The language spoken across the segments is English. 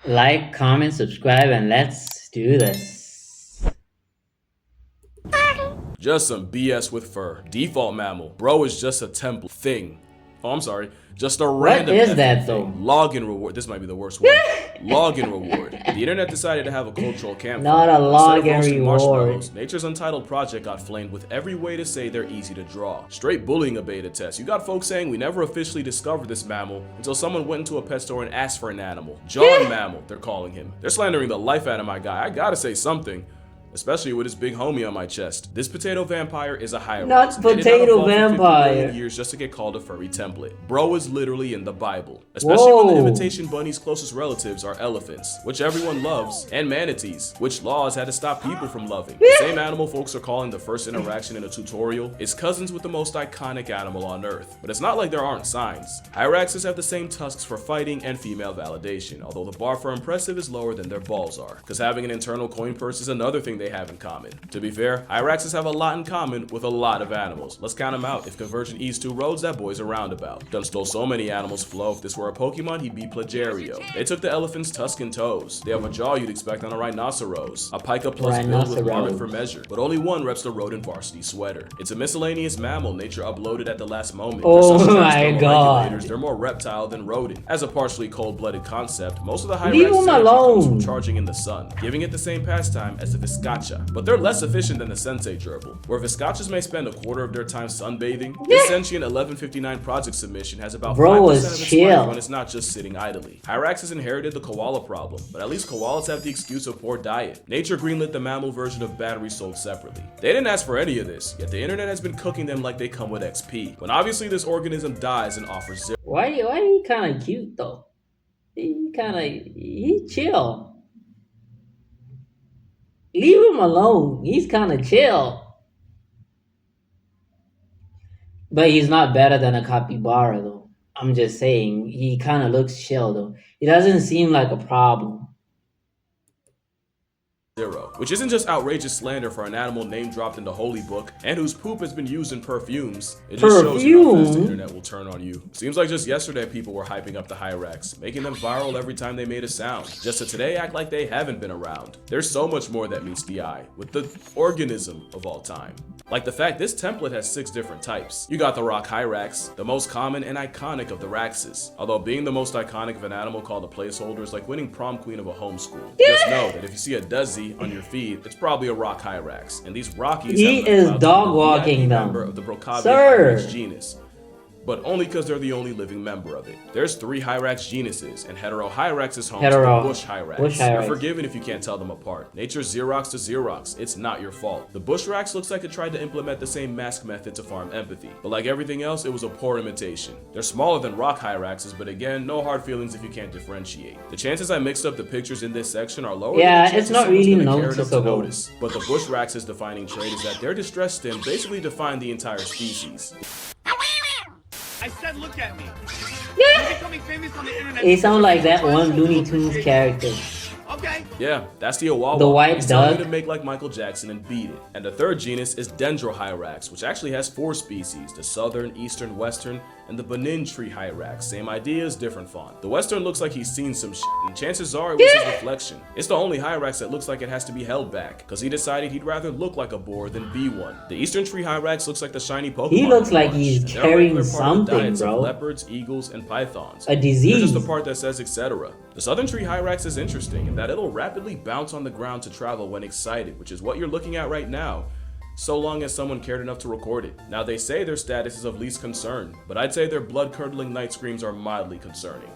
Like, comment, subscribe, and let's do this. Just some BS with fur. Default mammal. Bro is just a template thing. Oh, I'm sorry. Just a What random is effing that thing. though? Login reward. This might be the worst one. Login reward. The internet decided to have a cultural Not campfire. a Instead of login roasting reward. marshmallows, Nature's Untitled Project got flamed with every way to say they're easy to draw. Straight bullying a beta test. You got folks saying we never officially discovered this mammal until someone went into a pet store and asked for an animal. John Mammal, they're calling him. They're slandering the life out of my guy. I gotta say something. Especially with his big homie on my chest. This potato vampire is a Hyrax. Not They did not potato evolve for 50 vampire. million years just to get called a furry template. Bro is literally in the Bible. Especially when the Whoa. imitation bunny's closest relatives are elephants, which everyone loves, and manatees, which laws had to stop people from loving. The same animal folks are calling the first interaction in a tutorial is cousins with the most iconic animal on Earth. But it's not like there aren't signs. Hyraxes have the same tusks for fighting and female validation, although the bar for impressive is lower than their balls are. Because having an internal coin purse is another thing they have in common. To be fair, Hyraxes have a lot in common with a lot of animals. Let's count them out. If conversion eats two roads, that boy's a roundabout. Done stole so many animals, Flo. If this were a Pokemon, he'd be Plagiario. They took the elephant's tusk and toes. They have a jaw you'd expect on a rhinoceros. A pika plus build with marmot for measure. But only one reps the rodent varsity sweater. It's a miscellaneous mammal nature uploaded at the last moment. Oh They're such my trash god. regulators, they're more reptile than rodent. As a partially cold-blooded concept, most of the Leave Hyrax's him energy comes from alone. charging in the sun, giving it the same pastime as the Viscacha. But they're less efficient than the Sensei gerbil. Where Viscachas may spend a quarter of their time sunbathing, this sentient 1159 project submission has about 5% of its life when it's not just sitting idly. Hyraxes inherited the koala problem, but at least koalas have the excuse of poor diet. Nature greenlit the mammal version of batteries sold separately. They didn't ask for any of this, yet the internet has been cooking them like they come with XP, when obviously this organism dies and offers zero. Why he kinda cute though? He chill. Leave him alone. He's kinda chill. But he's not better than a capybara though. I'm just saying, he kinda looks chill though. He doesn't seem like a problem. Which isn't just outrageous slander for an animal name dropped in the holy book and whose poop has been used in perfumes. It just shows you how fast the internet will turn on you. Seems like just yesterday people were hyping up the Hyrax, making them viral every time they made a sound, just to today act like they haven't been around. There's so much more that meets the eye, with the organism of all time. Like the fact this template has 6 different types. You got the rock Hyrax, the most common and iconic of the Raxes. Although being the most iconic of an animal called a placeholder is like winning prom queen of a homeschool. Just know that if you see a Duzzy on your feed, it's probably a rock Hyrax. And these Rockies He is dog walking them. member of the Brocavia Sir. Hyrax genus. But only because they're the only living member of it. There's 3 Hyrax genuses, and Hetero Hyrax is home to the Bush Hyrax. You're forgiven if you can't tell them apart. Nature's Xerox to Xerox, it's not your fault. The Bush Rax looks like it tried to implement the same mask method to farm empathy, but like everything else, it was a poor imitation. They're smaller than rock Hyraxes, but again, no hard feelings if you can't differentiate. The chances I mixed up the pictures in this section are lower than the chances someone's gonna care enough to notice. But the Bush Rax's defining trait is that their distress stim basically defined the entire species. I said look at me. You're becoming famous on the internet. It sounds like that one Looney Tunes character. Okay. Yeah, that's the Awawa. The white He's telling duck. you to make like Michael Jackson and beat it. And the third genus is Dendrohyrax, which actually has 4 species: the southern, eastern, western, and the Benin tree Hyrax. Same ideas, different font. The western looks like he's seen some shit, and chances are it was his reflection. It's the only Hyrax that looks like it has to be held back, because he decided he'd rather look like a boar than be one. The eastern tree Hyrax looks like the shiny Pokemon. He looks like he's carrying something, bro. Leopards, eagles, and pythons. A disease. There's just the part that says etc. The southern tree Hyrax is interesting in that it'll rapidly bounce on the ground to travel when excited, which is what you're looking at right now, so long as someone cared enough to record it. Now they say their status is of least concern, but I'd say their blood-curdling night screams are mildly concerning.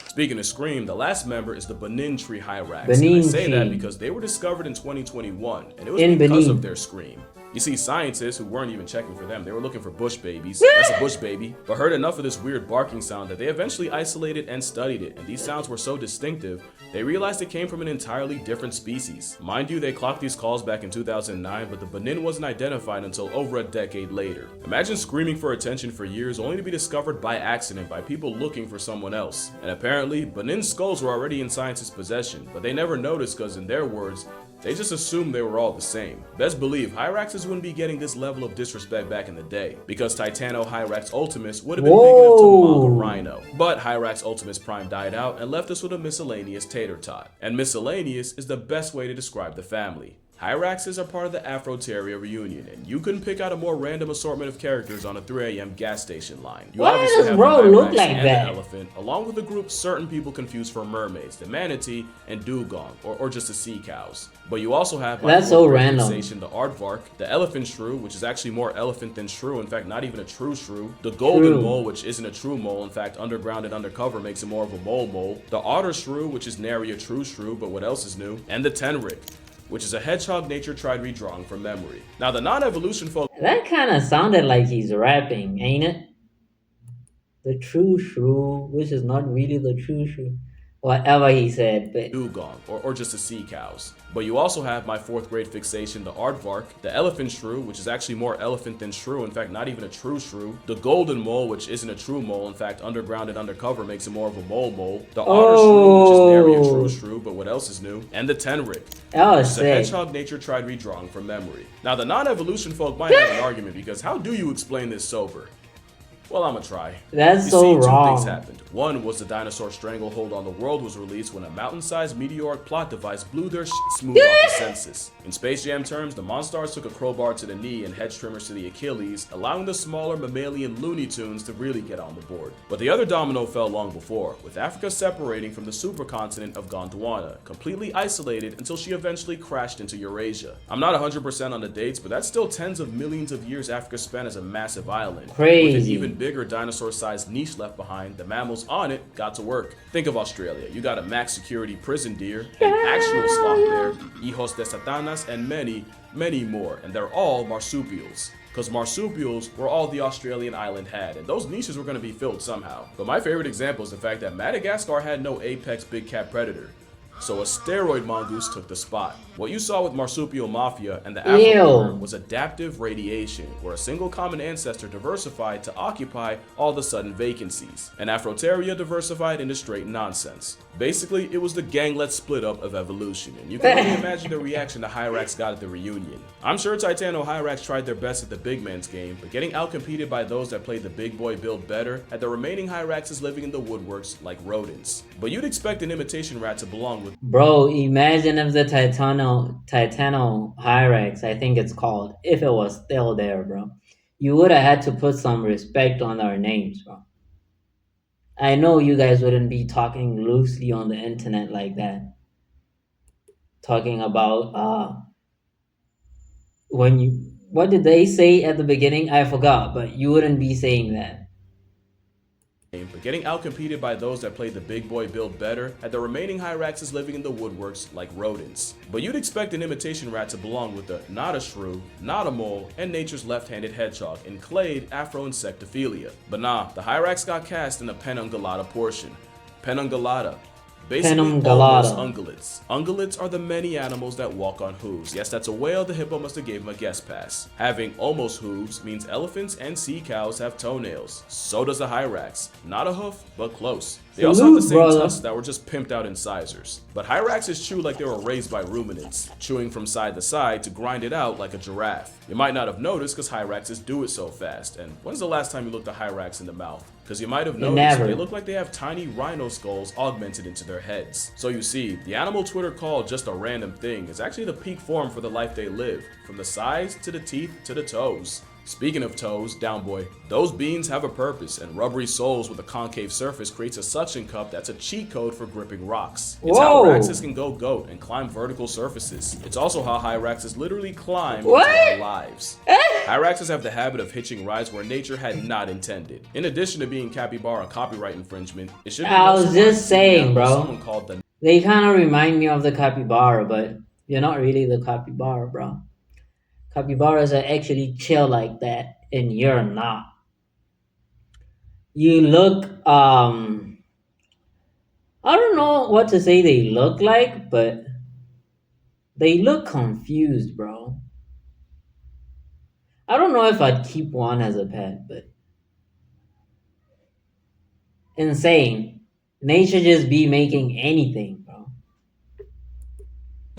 Speaking of Scream, the last member is the Benin tree Hyrax. And I say that because they were discovered in 2021, and it was because of their Scream. You see, scientists who weren't even checking for them, they were looking for bush babies. That's a bush baby. But heard enough of this weird barking sound that they eventually isolated and studied it. And these sounds were so distinctive, they realized it came from an entirely different species. Mind you, they clocked these calls back in 2009, but the Benin wasn't identified until over a decade later. Imagine screaming for attention for years only to be discovered by accident by people looking for someone else. And apparently, Benin skulls were already in scientists' possession, but they never noticed because in their words, They just assumed they were all the same. Best believe Hyraxes wouldn't be getting this level of disrespect back in the day, because Titano Hyrax Ultimus would have been big enough to mop a Whoa. rhino. But Hyrax Ultimus Prime died out and left us with a miscellaneous tater tot. And miscellaneous is the best way to describe the family. Hyraxes are part of the Afroteria reunion, and you couldn't pick out a more random assortment of characters on a 3 a.m. gas station line. You Why obviously does have the bro look Hyrax like and the that? elephant, along with a group certain people confuse for mermaids, the manatee and dugong, or just the sea cows. But you also have my That's fourth so great random. fixation, the aardvark, the elephant shrew, which is actually more elephant than shrew, in fact not even a true shrew, the golden True. mole, which isn't a true mole, in fact underground and undercover makes it more of a mole, the otter shrew, which is nary a true shrew, but what else is new, and the tenric, which is a hedgehog nature tried redrawing from memory. Now the non-evolution folk That kind of sounded like he's rapping, ain't it? The true shrew, which is not really the true shrew. Whatever he said, but dugong, or just the sea cows. But you also have my fourth grade fixation, the aardvark, the elephant shrew, which is actually more elephant than shrew, in fact not even a true shrew, the golden mole, which isn't a true mole, in fact underground and undercover makes it more of a mole, the otter shrew, which is nary a true shrew, but what else is new, and the tenric, that which was is a sick. hedgehog nature tried redrawing from memory. Now the non-evolution folk might have an argument, because how do you explain this sober? Well, I'ma try. That's You so see, two things wrong. happened. One was the dinosaur stranglehold on the world was released when a mountain-sized meteoric plot device blew their smooth off the census. In Space Jam terms, the Monstars took a crowbar to the knee and hedge trimmers to the Achilles, allowing the smaller mammalian Looney Tunes to really get on the board. But the other domino fell long before, with Africa separating from the supercontinent of Gondwana, completely isolated until she eventually crashed into Eurasia. I'm not 100% on the dates, but that's still tens of millions of years Africa spent as a massive island. With an Crazy. even bigger dinosaur-sized niche left behind, the mammals on it got to work. Think of Australia. You got a max security prison deer, an actual sloth bear, hijos de satanas, and many, many more. And they're all marsupials. Because marsupials were all the Australian island had, and those niches were going to be filled somehow. But my favorite example is the fact that Madagascar had no apex big cat predator. So a steroid mongoose took the spot. What you saw with Marsupial Mafia and the Afro Ew. was adaptive radiation, where a single common ancestor diversified to occupy all the sudden vacancies, and Afroteria diversified into straight nonsense. Basically, it was the ganglet split up of evolution, and you can only imagine the reaction the Hyrax got at the reunion. I'm sure Titano Hyrax tried their best at the big man's game, but getting outcompeted by those that played the big boy build better had the remaining Hyraxes living in the woodworks like rodents. But you'd expect an imitation rat to belong with Bro, imagine if the Titano Hyrax, I think it's called, if it was still there, bro. You would have had to put some respect on our names, bro. I know you guys wouldn't be talking loosely on the internet like that. Talking about when you what did they say at the beginning? I forgot, but you wouldn't be saying that. but getting outcompeted by those that played the big boy build better had the remaining Hyraxes living in the woodworks like rodents. But you'd expect an imitation rat to belong with the not a shrew, not a mole, and nature's left-handed hedgehog in clade Afro-insectophilia. But nah, the Hyrax got cast in the Penungulata portion. Penungulata. Basically, almost Penungulata. ungulates. Ungulates are the many animals that walk on hooves. Yes, that's a whale. The hippo must have gave him a guest pass. Having almost hooves means elephants and sea cows have toenails. So does the Hyrax. Not a hoof, but close. They also have the Salute, same brother. tusks that were just pimped out incisors. But Hyraxes chew like they were raised by ruminants, chewing from side to side to grind it out like a giraffe. You might not have noticed because Hyraxes do it so fast. And when's the last time you looked a Hyrax in the mouth? Because you might have noticed Never. they look like they have tiny rhino skulls augmented into their heads. So you see, the animal Twitter called just a random thing is actually the peak form for the life they live, from the size to the teeth to the toes. Speaking of toes, down boy, those beans have a purpose, and rubbery soles with a concave surface creates a suction cup that's a cheat code for gripping rocks. It's how Whoa. Raxes can go goat and climb vertical surfaces. It's also how Hyraxes literally climb What? into our lives. Hyraxes have the habit of hitching rides where nature had not intended. In addition to being capybara copyright infringement, it should be I no was surprise just to see saying, animal bro. someone called the They kind of remind me of the capybara, but you're not really the capybara, bro. Capybaras are actually chill like that, and you're not. You look, I don't know what to say they look like, but they look confused, bro. I don't know if I'd keep one as a pet, but insane. Nature just be making anything, bro.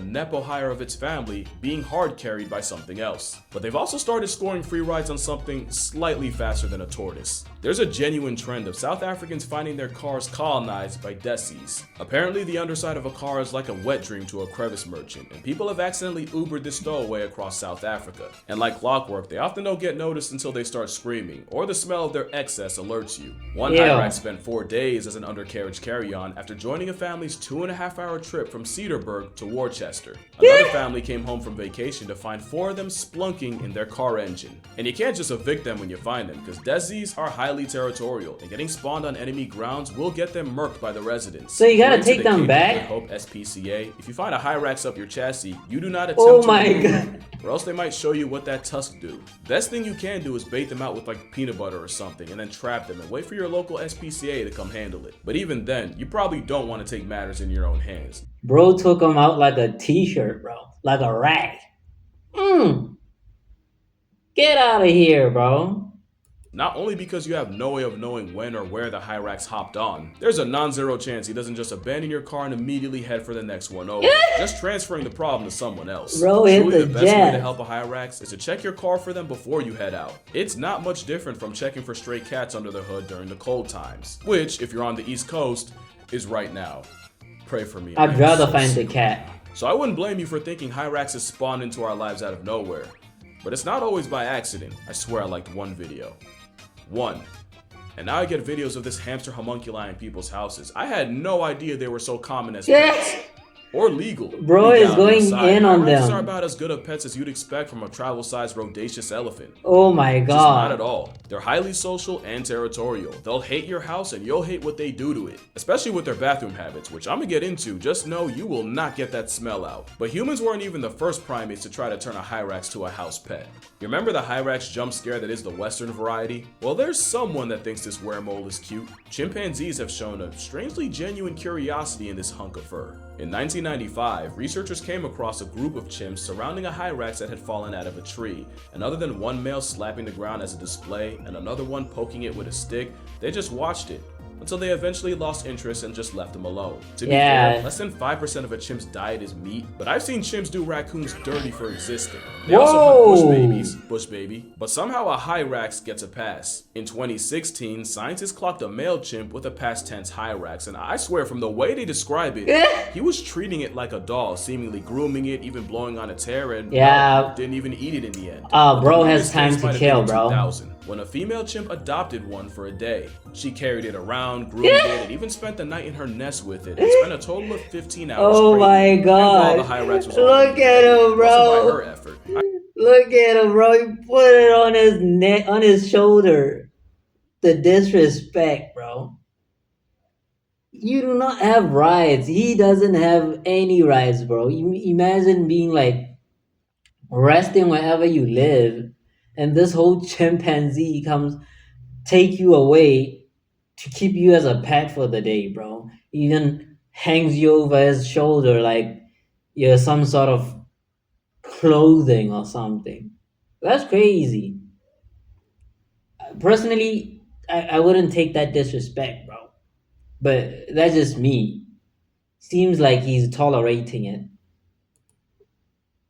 nepo hire of its family being hard carried by something else. But they've also started scoring free rides on something slightly faster than a tortoise. There's a genuine trend of South Africans finding their cars colonized by desis. Apparently, the underside of a car is like a wet dream to a crevice merchant, and people have accidentally Ubered this stowaway across South Africa. And like clockwork, they often don't get noticed until they start screaming, or the smell of their excess alerts you. One Ew. Hyrax spent 4 days as an undercarriage carry-on after joining a family's 2.5-hour trip from Cedarburg to Worcester. Another family came home from vacation to find 4 of them splunking in their car engine. And you can't just evict them when you find them, because desis are highly territorial, and getting spawned on enemy grounds will get them murked by the residents. So you gotta According to take the them Cape back? Good Hope SPCA, if you find a Hyrax up your chassis, you do not attempt Oh to my remove God. it, or else they might show you what that tusk do. Best thing you can do is bait them out with like peanut butter or something, and then trap them and wait for your local SPCA to come handle it. But even then, you probably don't want to take matters in your own hands. Bro took him out like a t-shirt, bro. Like a rag. Get out of here, bro. Not only because you have no way of knowing when or where the Hyrax hopped on, there's a non-zero chance he doesn't just abandon your car and immediately head for the next one over, just transferring the problem to someone else. Bro hit Truly, the the best way to jet. help a Hyrax is to check your car for them before you head out. It's not much different from checking for stray cats under the hood during the cold times, which, if you're on the East Coast, is right now. Pray for me. I I'd am rather so find sick. the cat. So I wouldn't blame you for thinking Hyraxes spawn into our lives out of nowhere. But it's not always by accident. I swear I liked one video. One. And now I get videos of this hamster homunculi in people's houses. I had no idea they were so common as pets. Or legal. Bro is Legality going in on Hyraxes them. are about as good of pets as you'd expect from a travel-sized rodaceous elephant. Oh my Just not at god. all. They're highly social and territorial. They'll hate your house and you'll hate what they do to it. Especially with their bathroom habits, which I'm gonna get into. Just know you will not get that smell out. But humans weren't even the first primates to try to turn a Hyrax to a house pet. You remember the Hyrax jump scare that is the Western variety? Well, there's someone that thinks this weremole is cute. Chimpanzees have shown a strangely genuine curiosity in this hunk of fur. In 1995, researchers came across a group of chimps surrounding a Hyrax that had fallen out of a tree, and other than one male slapping the ground as a display and another one poking it with a stick, they just watched it, until they eventually lost interest and just left them alone. To be fair, less than 5% of a chimp's diet is meat, but I've seen chimps do raccoons dirty for existing. They also hunt bush baby, but somehow a Hyrax gets a pass. In 2016, scientists clocked a male chimp with a past tense Hyrax, and I swear from the way they describe it, he was treating it like a doll, seemingly grooming it, even blowing on its hair, and didn't even eat it in the end. Bro has time to kill, bro. 2000, when a female chimp adopted one for a day. She carried it around, groomed it, and even spent the night in her nest with it, and spent a total of 15 hours Oh my cradling it. god. And while the Hyrax was Look at him, also by bro. her effort. Look at him, bro. He put it on his neck, on his shoulder. The disrespect, bro. You do not have rights. He doesn't have any rights, bro. Imagine being like resting wherever you live, and this whole chimpanzee comes take you away to keep you as a pet for the day, bro. Even hangs you over his shoulder like you're some sort of clothing or something. That's crazy. Personally, I wouldn't take that disrespect, bro. But that's just me. Seems like he's tolerating it.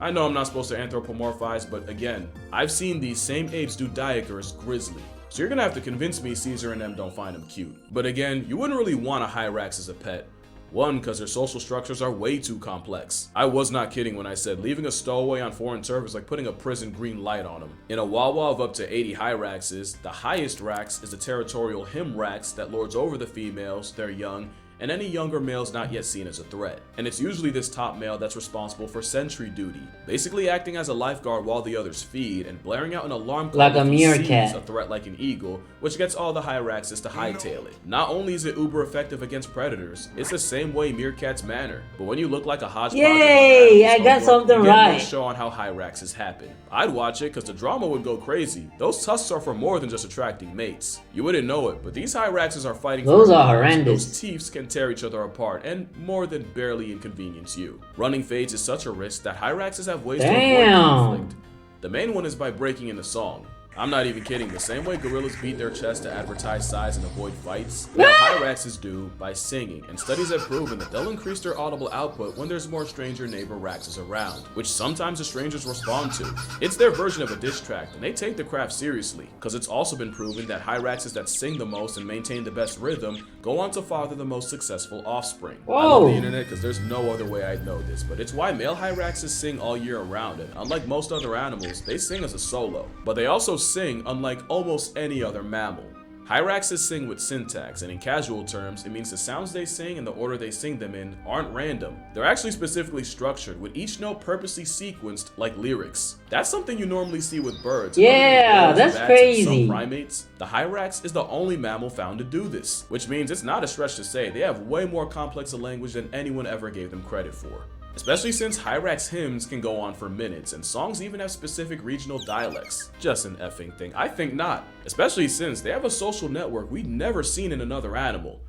I know I'm not supposed to anthropomorphize, but again, I've seen these same apes do diagers grizzly. So you're gonna have to convince me Caesar and them don't find him cute. But again, you wouldn't really want a Hyrax as a pet. One, because their social structures are way too complex. I was not kidding when I said leaving a stowaway on foreign turf is like putting a prison green light on him. In a Wawa of up to 80 Hyraxes, the highest Rax is the territorial Himrax that lords over the females, their young, and any younger males not yet seen as a threat. And it's usually this top male that's responsible for sentry duty, basically acting as a lifeguard while the others feed and blaring out an alarm call Like a if he meerkat. sees a threat like an eagle, which gets all the Hyraxes to hightail it. Not only is it uber effective against predators, it's the same way meerkats manner. But when you look like a hodgepodge of Yay! animals I got over, something you get right. no show on how Hyraxes happen. I'd watch it because the drama would go crazy. Those tusks are for more than just attracting mates. You wouldn't know it, but these Hyraxes are fighting Those for are their lives. horrendous. Those teeths can tear each other apart and more than barely inconvenience you. Running fades is such a risk that Hyraxes have ways to avoid Damn. conflict. The main one is by breaking into song. I'm not even kidding. The same way gorillas beat their chest to advertise size and avoid fights, male hyraxes do by singing, and studies have proven that they'll increase their audible output when there's more stranger neighbor raxes around, which sometimes the strangers respond to. It's their version of a diss track, and they take the craft seriously, because it's also been proven that hyraxes that sing the most and maintain the best rhythm go on to father the most successful offspring. Whoa. I love the internet because there's no other way I'd know this, but it's why male hyraxes sing all year around, and unlike most other animals, they sing as a solo. But they also sing unlike almost any other mammal. Hyraxes sing with syntax, and in casual terms, it means the sounds they sing and the order they sing them in aren't random. They're actually specifically structured, with each note purposely sequenced like lyrics. That's something you normally see with birds. Yeah, that's crazy. Some primates. The hyrax is the only mammal found to do this, which means it's not a stretch to say they have way more complex a language than anyone ever gave them credit for. Especially since hyrax hymns can go on for minutes, and songs even have specific regional dialects. Just an effing thing. I think not. Especially since they have a social network we'd never seen in another animal,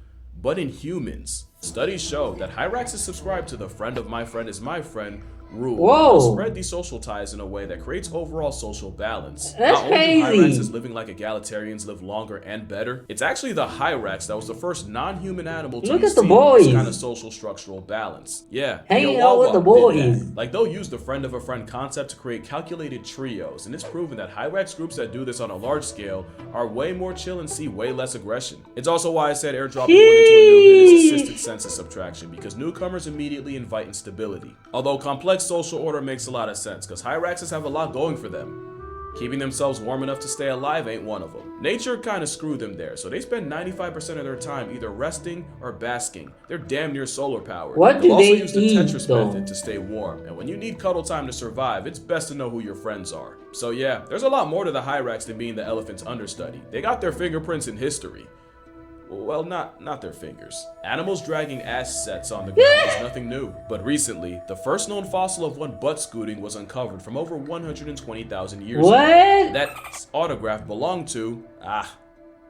but in humans. Studies show that hyraxes subscribe to the friend of my friend is my friend rule. Whoa. Spread these social ties in a way that creates overall social balance. That's Not only crazy. do hyraxes living like egalitarians live longer and better, it's actually the hyrax that was the first non-human animal to Look be at the seen with boys. this kind of social structural balance. Yeah, Hanging the out with the Awawa did boys. that. Like, they'll use the friend of a friend concept to create calculated trios, and it's proven that hyrax groups that do this on a large scale are way more chill and see way less aggression. It's also why I said airdropping one into a newbie is assisted census subtraction, because newcomers immediately invite instability. Although complex social order makes a lot of sense, because hyraxes have a lot going for them. Keeping themselves warm enough to stay alive ain't one of them. Nature kind of screwed them there, so they spend 95% of their time either resting or basking. They're damn near solar powered. What They'll do also they use the eat, Tetris though? method to stay warm, and when you need cuddle time to survive, it's best to know who your friends are. So yeah, there's a lot more to the hyrax than being the elephant's understudy. They got their fingerprints in history. Well, not their fingers. Animals dragging ass sets on the ground is nothing new. But recently, the first known fossil of one butt scooting was uncovered from over 120,000 years ago. What? That autograph belonged to,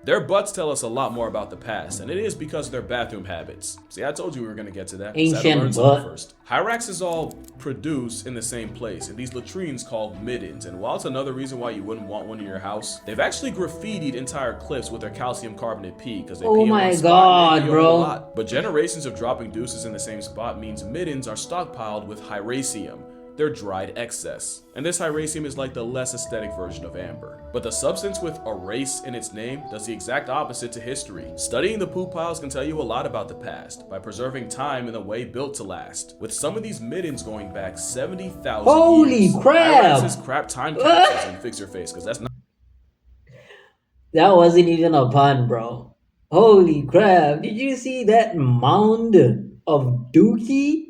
their butts tell us a lot more about the past, and it is because of their bathroom habits. See, I told you we were going to get to that. Ancient So I had to learn something butt. first. Hyraxes all produce in the same place, in these latrines called middens, and while it's another reason why you wouldn't want one in your house, they've actually graffitied entire cliffs with their calcium carbonate pee, because they Oh pee in my one spot God, and they pee a bro. whole lot. But generations of dropping deuces in the same spot means middens are stockpiled with hyracium, their dried excess. And this hyracium is like the less aesthetic version of amber. But the substance with erase in its name does the exact opposite to history. Studying the poop piles can tell you a lot about the past by preserving time in a way built to last. With some of these middens going back 70,000 Holy years. crap! Hyraxes crap time capsules and fix your face, because that's not That wasn't even a pun, bro. Holy crap. Did you see that mound of dookie?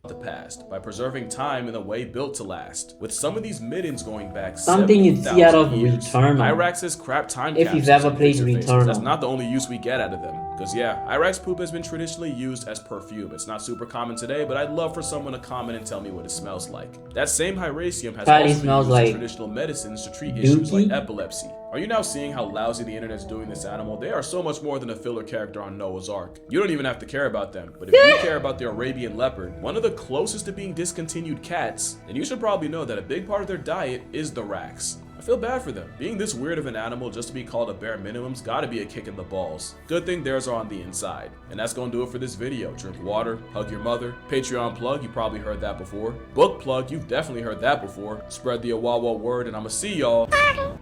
the past by preserving time in a way built to last. With some of these middens going back Something you'd see out of 70,000 years. Returnal. Hyraxes crap time If you've capsules ever and played fix your face, 'cause Returnal. that's not the only use we get out of them. Because yeah, Hyrax poop has been traditionally used as perfume. It's not super common today, but I'd love for someone to comment and tell me what it smells like. That same hyracium has Probably also been smells used in like traditional medicines to treat issues like dookie. epilepsy. Are you now seeing how lousy the internet's doing this animal? They are so much more than a filler character on Noah's Ark. You don't even have to care about them, but if you care about the Arabian leopard, one of the closest to being discontinued cats, then you should probably know that a big part of their diet is the rax. I feel bad for them. Being this weird of an animal just to be called a bare minimum's gotta be a kick in the balls. Good thing theirs are on the inside. And that's gonna do it for this video. Drink water, hug your mother. Patreon plug, you probably heard that before. Book plug, you've definitely heard that before. Spread the Awawa word, and I'ma see y'all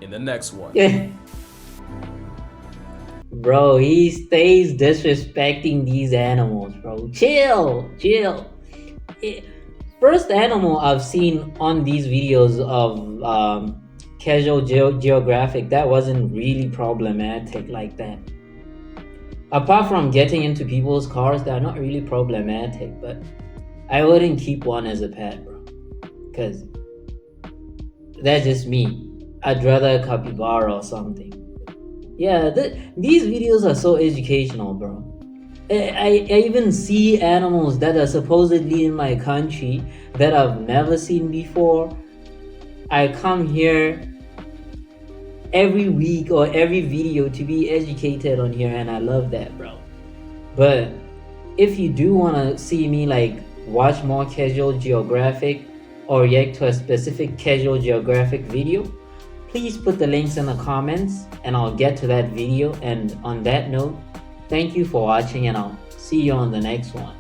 in the next one. Yeah. Bro, he stays disrespecting these animals, bro. Chill. First animal I've seen on these videos of Casual Geographic that wasn't really problematic like that. Apart from getting into people's cars, they're not really problematic, but I wouldn't keep one as a pet, bro. Because that's just me. I'd rather a capybara or something. Yeah, these videos are so educational, bro. I even see animals that are supposedly in my country that I've never seen before. I come here every week or every video to be educated on here, and I love that, bro. But if you do want to see me like watch more Casual Geographic, or react to a specific Casual Geographic video, please put the links in the comments and I'll get to that video. And on that note, thank you for watching and I'll see you on the next one.